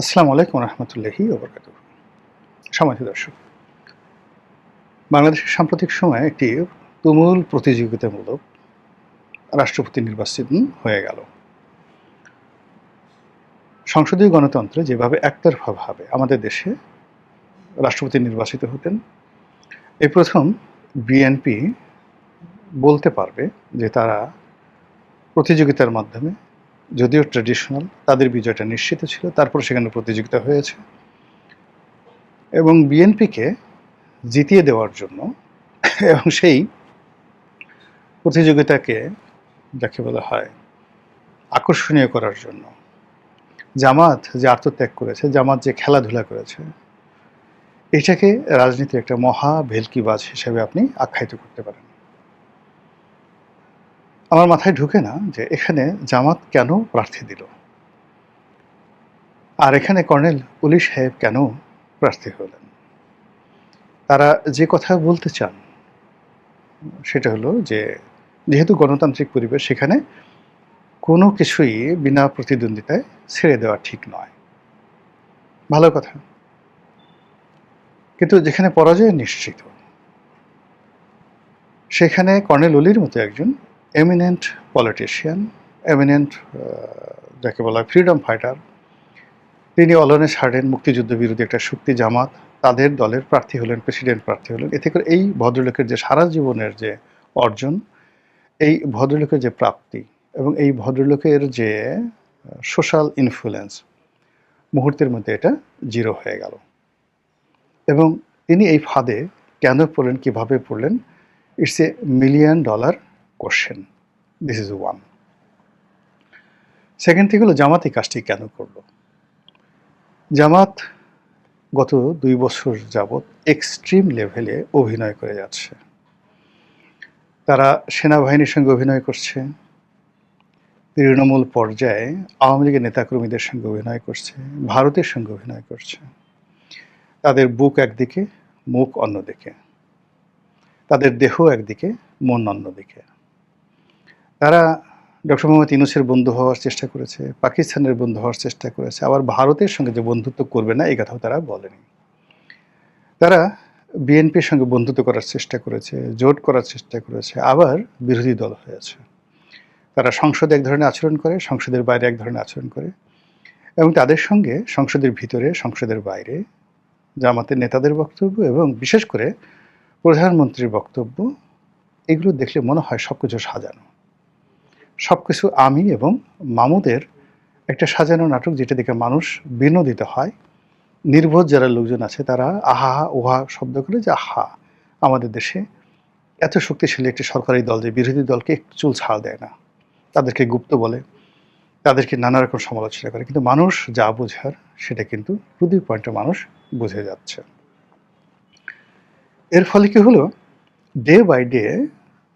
আসসালামু আলাইকুম রহমতুল্লাহি ওবরকাতুহু। সম্মানিত দর্শক, বাংলাদেশের সাম্প্রতিক সময়ে একটি তুমুল প্রতিযোগিতামূলক রাষ্ট্রপতি নির্বাচন হয়ে গেল। সংসদীয় গণতন্ত্রে যেভাবে একতরফাভাবে আমাদের দেশে রাষ্ট্রপতি নির্বাচিত হতেন, এই প্রথম বিএনপি বলতে পারবে যে তারা প্রতিযোগিতার মাধ্যমে, যদিও ট্র্যাডিশনাল, তাদের বিজয়টা নিশ্চিত ছিল, তারপর সেখানে প্রতিযোগিতা হয়েছে এবং বিএনপিকে জিতিয়ে দেওয়ার জন্য এবং সেই প্রতিযোগিতাকে, যাকে বলা হয়, আকর্ষণীয় করার জন্য জামাত যে আত্মত্যাগ করেছে, জামাত যে খেলাধুলা করেছে, এটাকে রাজনীতির একটা মহা ভেলকিবাজ হিসেবে আপনি আখ্যায়িত করতে পারেন। আমার মাথায় ঢুকে না যে এখানে জামাত কেন প্রার্থী দিল, আর এখানে কর্নেল ওলি সাহেব কেন প্রার্থী হলেন। তারা যে কথা বলতে চান সেটা হলো যে যেহেতু গণতান্ত্রিক পরিবেশ, সেখানে কোনো কিছুই বিনা প্রতিদ্বন্দ্বিতায় ছেড়ে দেওয়া ঠিক নয়। ভালো কথা, কিন্তু যেখানে পরাজয় নিশ্চিত, সেখানে কর্নেল ওলির মতো একজন এমিনেন্ট পলিটিশিয়ান, এমিনেন্ট যাকে বলা হয় ফ্রিডম ফাইটার, তিনি অলনে ছাড়েন মুক্তিযুদ্ধ বিরোধী একটা শক্তি জামাত, তাদের দলের প্রার্থী হলেন, প্রেসিডেন্ট প্রার্থী হলেন। এতে করে এই ভদ্রলোকের যে সারা জীবনের যে অর্জন, এই ভদ্রলোকের যে প্রাপ্তি এবং এই ভদ্রলোকের যে সোশ্যাল ইনফ্লুয়েন্স, মুহূর্তের মধ্যে এটা জিরো হয়ে গেল। এবং তিনি এই ফাঁদে কেন পড়লেন, কিভাবে পড়লেন, it's a $1,000,000 question. This is one. Second thing হলো জামাত এই কাজটি কেন করলো। জামাত গত 2 বছর যাবৎ এক্সট্রিম লেভেলে অভিনয় করে যাচ্ছে। তারা সেনাবাহিনীর সঙ্গে অভিনয় করছে, তৃণমূল পর্যায়ে আওয়ামী লীগের নেতাকর্মীদের সঙ্গে অভিনয় করছে, ভারতের সঙ্গে অভিনয় করছে। তাদের বুক একদিকে, মুখ অন্যদিকে, তাদের দেহ একদিকে, মন অন্যদিকে। তারা ডক্টর মোহাম্মদ ইউনূসের বন্ধু হওয়ার চেষ্টা করেছে, পাকিস্তানের বন্ধু হওয়ার চেষ্টা করেছে, আবার ভারতের সঙ্গে যে বন্ধুত্ব করবে না, এই কথাও তারা বলেনি। তারা বিএনপির সঙ্গে বন্ধুত্ব করার চেষ্টা করেছে, জোট করার চেষ্টা করেছে, আবার বিরোধী দল হয়েছে। তারা সংসদে এক ধরনের আচরণ করে, সংসদের বাইরে এক ধরনের আচরণ করে, এবং তাদের সঙ্গে সংসদের ভিতরে, সংসদের বাইরে জামাতের নেতাদের বক্তব্য এবং বিশেষ করে প্রধানমন্ত্রীর বক্তব্য, এগুলো দেখলে মনে হয় সব কিছু সাজানো, সব কিছু আমি এবং মামুদের একটা সাজানো নাটক, যেটা দেখে মানুষ বিনোদিত হয়। নির্বোধ যারা লোকজন আছে তারা আহা ওহা শব্দ করে যে আহা, আমাদের দেশে এত শক্তিশালী একটি সরকারি দল যে বিরোধী দলকে একটু চুল ছাড় দেয় না, তাদেরকে গুপ্ত বলে, তাদেরকে নানা রকম সমালোচনা করে। কিন্তু মানুষ যা বোঝার সেটা কিন্তু প্রতি পয়েন্টে মানুষ বুঝে যাচ্ছে। এর ফলে কি হলো, ডে বাই ডে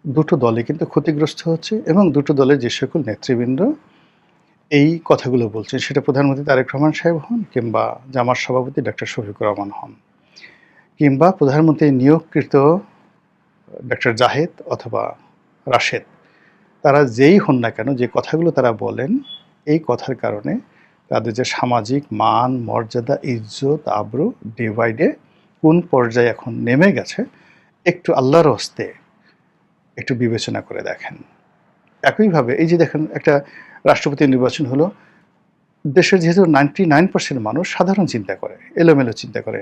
দুটো দলে কিন্তু ক্ষতিগ্রস্ত হচ্ছে এবং দুটো দলের যে সকল নেতৃবৃন্দ এই কথাগুলো বলছেন, সেটা প্রধানমন্ত্রী তারেক রহমান সাহেব হন, কিংবা জামাত সভাপতি ডক্টর শফিকুর রহমান হন, কিংবা প্রধানমন্ত্রী নিয়োগকৃত ডক্টর জাহেদ অথবা রাশেদ, তারা যেই হন না কেন, যে কথাগুলো তারা বলেন, এই কথার কারণে তাদের যে সামাজিক মান মর্যাদা, ইজ্জত আবরু ডে বাই ডে কোন পর্যায়ে এখন নেমে গেছে, একটু আল্লাহর হস্তে একটু বিবেচনা করে দেখেন। একইভাবে এই যে দেখেন, একটা রাষ্ট্রপতি নির্বাচন হলো, দেশের যেহেতু 99% মানুষ সাধারণ চিন্তা করে, এলোমেলো চিন্তা করে,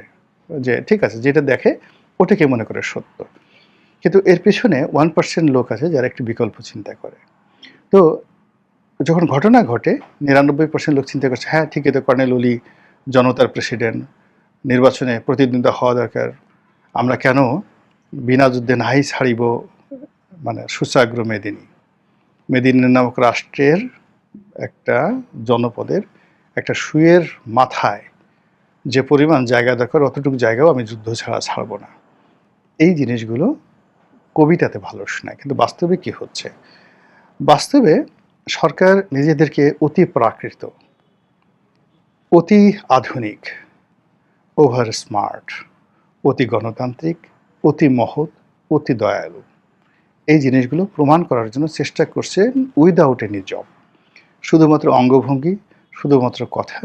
যে ঠিক আছে যেটা দেখে ওটাকে মনে করে সত্য, কিন্তু এর পেছনে 1% লোক আছে যারা একটু বিকল্প চিন্তা করে। তো যখন ঘটনা ঘটে, 99% লোক চিন্তা করছে হ্যাঁ ঠিকই তো, কর্নেল ওলি জনতার প্রেসিডেন্ট, নির্বাচনে প্রতিদ্বন্দ্বিতা হওয়া দরকার, আমরা কেন বিনা যুদ্ধে নাহি ছাড়িব, মানে সুচাগ্র মেদিনী, মেদিনী নামক রাষ্ট্রের একটা জনপদের একটা সুয়ের মাথায় যে পরিমাণ জায়গা দরকার, অতটুকু জায়গাও আমি যুদ্ধ ছাড়া ছাড়ব না। এই জিনিসগুলো কবিতাতে ভালো শোনায়, কিন্তু বাস্তবে কি হচ্ছে? বাস্তবে সরকার নিজেদেরকে অতি প্রাকৃত, অতি আধুনিক, ওভার স্মার্ট, অতি গণতান্ত্রিক, অতি মহৎ, অতি দয়ালু, এই জিনিসগুলো প্রমাণ করার জন্য চেষ্টা করছেন উইদাউট এনি জব। শুধুমাত্র অঙ্গভঙ্গি, শুধুমাত্র কথা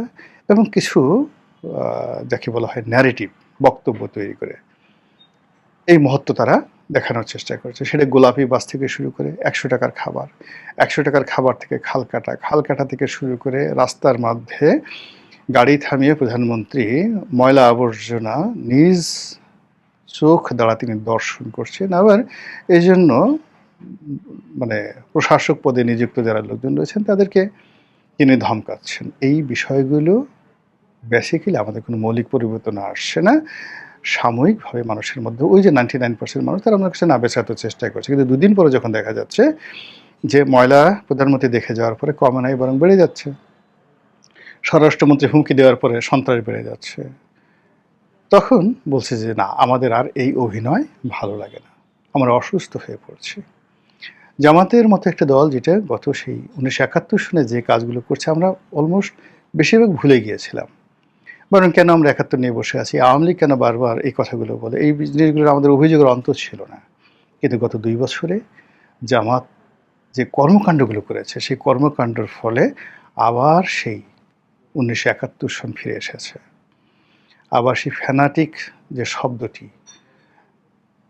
এবং কিছু যাকে বলা হয় ন্যারেটিভ, বক্তব্য তৈরি করে এই মহত্ব তারা দেখানোর চেষ্টা করেছে। সেটা গোলাপি বাস থেকে শুরু করে ১০০ টাকার খাবার, ১০০ টাকার খাবার থেকে খাল কাটা, খাল কাটা থেকে শুরু করে রাস্তার মধ্যে গাড়ি থামিয়ে প্রধানমন্ত্রী ময়লা আবর্জনা নিজ চোখ দ্বারা তিনি দর্শন করছেন। আবার এজন্য মানে প্রশাসক পদে নিযুক্ত যারা লোকজন রয়েছেন তাদেরকে তিনি ধমকাচ্ছেন। এই বিষয়গুলো বেসিক্যালি আমাদের কোনো মৌলিক পরিবর্তন আসছে না। সাময়িকভাবে মানুষের মধ্যে ওই যে 99% মানুষ তারা আমার কাছে না বেচাতে চেষ্টা করছে, কিন্তু দুদিন পরে যখন দেখা যাচ্ছে যে ময়লা প্রধানমন্ত্রী দেখে যাওয়ার পরে কমে নাই বরং বেড়ে যাচ্ছে, স্বরাষ্ট্রমন্ত্রী হুমকি দেওয়ার পরে সন্ত্রাস বেড়ে যাচ্ছে, তখন বলছে যে না, আমাদের আর এই অভিনয় ভালো লাগে না, আমরা অসুস্থ হয়ে পড়ছি। জামাতের মতো একটা দল যেটা গত সেই 1971 সনে যে কাজগুলো করছে আমরা অলমোস্ট বেশিরভাগ ভুলে গিয়েছিলাম, বরং কেন আমরা 71 নিয়ে বসে আছি, আওয়ামী লীগ কেন বারবার এই কথাগুলো বলে, এই জিনিসগুলোর আমাদের অভিযোগের অন্ত ছিল না। কিন্তু গত 2 বছরে জামাত যে কর্মকাণ্ডগুলো করেছে সেই কর্মকাণ্ডের ফলে আবার সেই 1971 সন ফিরে এসেছে। আবার সেই ফ্যানাটিক যে শব্দটি,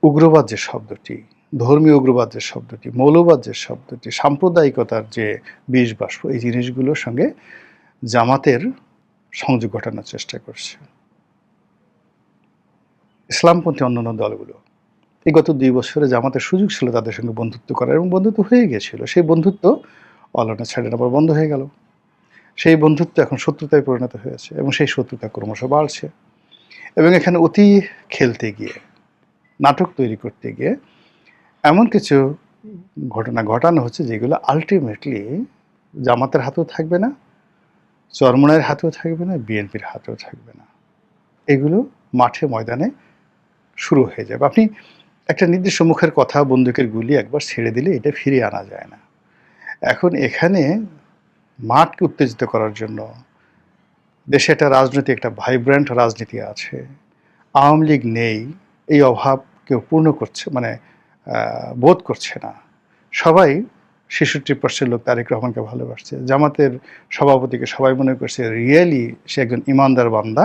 উগ্রবাদ যে শব্দটি, ধর্মীয় উগ্রবাদ যে শব্দটি, মৌলবাদ যে শব্দটি, সাম্প্রদায়িকতার যে বিষ বাষ্প, এই জিনিসগুলোর সঙ্গে জামাতের সংযোগ ঘটানোর চেষ্টা করছে ইসলামপন্থী অন্যান্য দলগুলো। এই গত 2 বছরে জামাতের সুযোগ ছিল তাদের সঙ্গে বন্ধুত্ব করার, এবং বন্ধুত্ব হয়ে গিয়েছিল। সেই বন্ধুত্ব অলানা ছাড়েন আবার বন্ধ হয়ে গেল। সেই বন্ধুত্ব এখন শত্রুতায় পরিণত হয়েছে এবং সেই শত্রুতা ক্রমশ বাড়ছে। এবং এখানে অতি খেলতে গিয়ে, নাটক তৈরি করতে গিয়ে এমন কিছু ঘটনা ঘটানো হচ্ছে যেগুলো আলটিমেটলি জামাতের হাতেও থাকবে না, চরমোনাইয়ের হাতেও থাকবে না, বিএনপির হাতেও থাকবে না। এগুলো মাঠে ময়দানে শুরু হয়ে যাবে। আপনি একটা নির্দিষ্ট মুখের কথা, বন্দুকের গুলি একবার ছেড়ে দিলে এটা ফিরিয়ে আনা যায় না। এখন এখানে মাঠকে উত্তেজিত করার জন্য দেশে একটা রাজনীতি, একটা ভাইব্রেন্ট রাজনীতি আছে, আওয়ামী লীগ নেই এই অভাব কেউ পূর্ণ করছে মানে বোধ করছে না। সবাই 66% লোক তারেক রহমানকে ভালোবাসছে, জামাতের সভাপতিকে সবাই মনে করছে রিয়েলি সে একজন ইমানদার বান্দা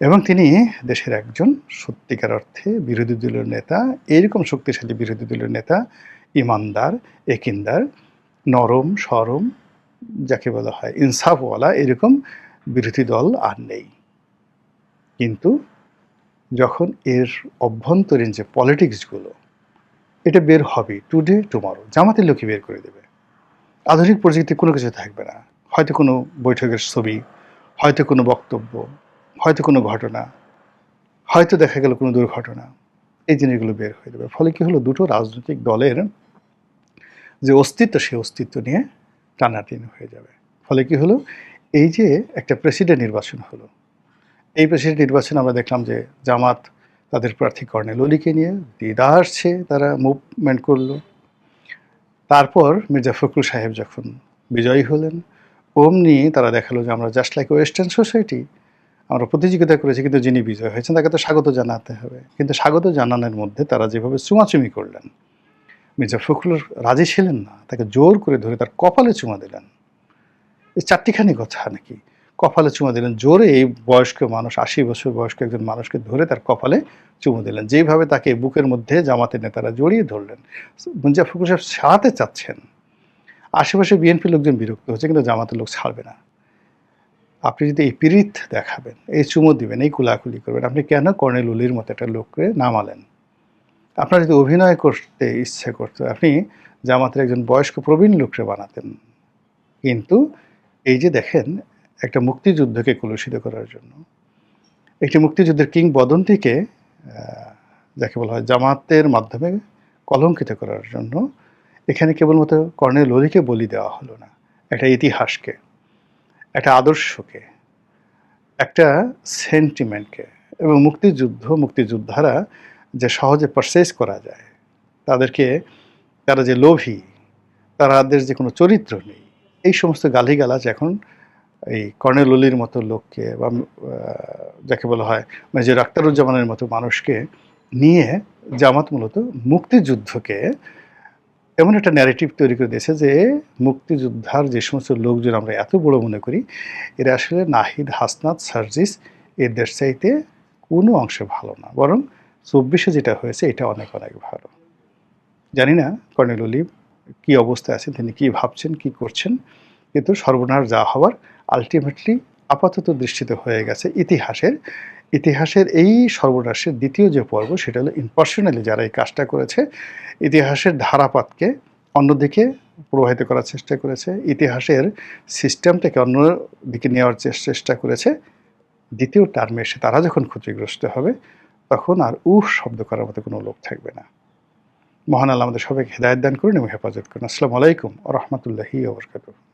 এবং তিনি দেশের একজন সত্যিকার অর্থে বিরোধী দলীয় নেতা, এরকম শক্তিশালী বিরোধী দলীয় নেতা, ইমানদার, একিনদার, নরম সরম, যাকে বলা হয় ইনসাফওয়ালা, এরকম বিরোধী দল আর নেই। কিন্তু যখন এর অভ্যন্তরীণ যে পলিটিক্সগুলো এটা বের হবে টুডে টুমরো, জামাতের লোকই বের করে দেবে। আধুনিক প্রযুক্তি কোনো কিছু থাকবে না, হয়তো কোনো বৈঠকের ছবি, হয়তো কোনো বক্তব্য, হয়তো কোনো ঘটনা, হয়তো দেখা গেল কোনো দুর্ঘটনা, এই জিনিসগুলো বের হয়ে যাবে। ফলে কি হলো, দুটো রাজনৈতিক দলের যে অস্তিত্ব সেই অস্তিত্ব নিয়ে টানাটানি হয়ে যাবে। ফলে কি হলো, এই যে একটা প্রেসিডেন্ট নির্বাচন হলো, এই প্রেসিডেন্ট নির্বাচনে আমরা দেখলাম যে জামাত তাদের প্রার্থী কর্নেল অলিকে নিয়ে দিদারছে তারা মুভমেন্ট করলো। তারপর মির্জা ফখরুল সাহেব যখন বিজয়ী হলেন, অমনি তারা দেখালো যে আমরা জাস্ট লাইক ওয়েস্টার্ন সোসাইটি, আমরা প্রতিযোগিতা করেছি কিন্তু যিনি বিজয় হয়েছেন তাকে তো স্বাগত জানাতে হবে। কিন্তু স্বাগত জানানোর মধ্যে তারা যেভাবে চুমাচুমি করলেন, মির্জা ফখরুল রাজি ছিলেন না, তাকে জোর করে ধরে তার কপালে চুমা দিলেন। এই চারটিখানি কথা নাকি, কপালে চুমা দিলেন জোরে, এই বয়স্ক মানুষ, 80 বছর বয়স্ক একজন মানুষকে ধরে তার কপালে চুমু দিলেন, যেভাবে তাকে বুকের মধ্যে জামাতের নেতারা জড়িয়ে ধরলেন। মির্জা ফখরুল সাহেব ছাড়াতে চাচ্ছেন, আশেপাশে বিএনপির লোকজন বিরক্ত হচ্ছে, কিন্তু জামাতের লোক ছাড়বে না। আপনি যদি এই পীড়িত দেখাবেন, এই চুমো দিবেন, এই কুলাকুলি করবেন, আপনি কেন কর্নেল উলির মতো একটা লোককে নামালেন? আপনার যদি অভিনয় করতে ইচ্ছে করতো, আপনি জামাতের একজন বয়স্ক প্রবীণ লোককে বানাতেন। কিন্তু এই যে দেখেন, একটা মুক্তিযুদ্ধকে কলুষিত করার জন্য, একটি মুক্তিযুদ্ধের কিংবদন্তিকে যাকে বলা হয় জামাতের মাধ্যমে কলঙ্কিত করার জন্য এখানে কেবলমাত্র কর্নেল অলিকে বলি দেওয়া হলো না, একটা ইতিহাসকে, একটা আদর্শকে, একটা সেন্টিমেন্টকে। এবং মুক্তিযোদ্ধারা যে সহজে পারচেজ করা যায়, তাদেরকে, তারা যে লোভী, তাদের যে কোনো চরিত্র নেই, এই সমস্ত গালিগালাজ এখন এই কর্নেল অলির মতো লোককে বা যাকে বলা হয় মেজর আখতারুজ্জামানের মতো মানুষকে নিয়ে জামাত মূলত মুক্তিযুদ্ধকে এমন একটা ন্যারেটিভ তৈরি করে দিয়েছে যে মুক্তিযোদ্ধার যে সমস্ত লোকজন আমরা এত বড় মনে করি, এরা আসলে নাহিদ, হাসনাত, সার্জিস এদের চাইতে কোনো অংশে ভালো না, বরং ২৪-এ যেটা হয়েছে এটা অনেক অনেক ভালো। জানি না কর্নেল অলিভ কী অবস্থায় আছেন, তিনি কী ভাবছেন, কী করছেন, কিন্তু সর্বনাশ যা হওয়ার আলটিমেটলি আপাতত দৃষ্টিতে হয়ে গেছে ইতিহাসের এই সর্বনাশের দ্বিতীয় যে পর্ব সেটা হলো ইম্পার্সোনালি যারা এই কাজটা করেছে, ইতিহাসের ধারাপাতকে অন্যদিকে প্রবাহিত করার চেষ্টা করেছে, ইতিহাসের সিস্টেমটাকে অন্যদিকে নেওয়ার চেষ্টা করেছে। দ্বিতীয় টার্মে এসে তারা যখন ক্ষতিগ্রস্ত হবে তখন আর শব্দ করার মতো কোনো লোক থাকবে না। মহান আল্লাহ আমাদের সবাইকে হেদায়েত দান করুন এবং হেফাজত করুন। আসসালামু আলাইকুম ওয়া রাহমাতুল্লাহি ওয়া বারাকাতুহু।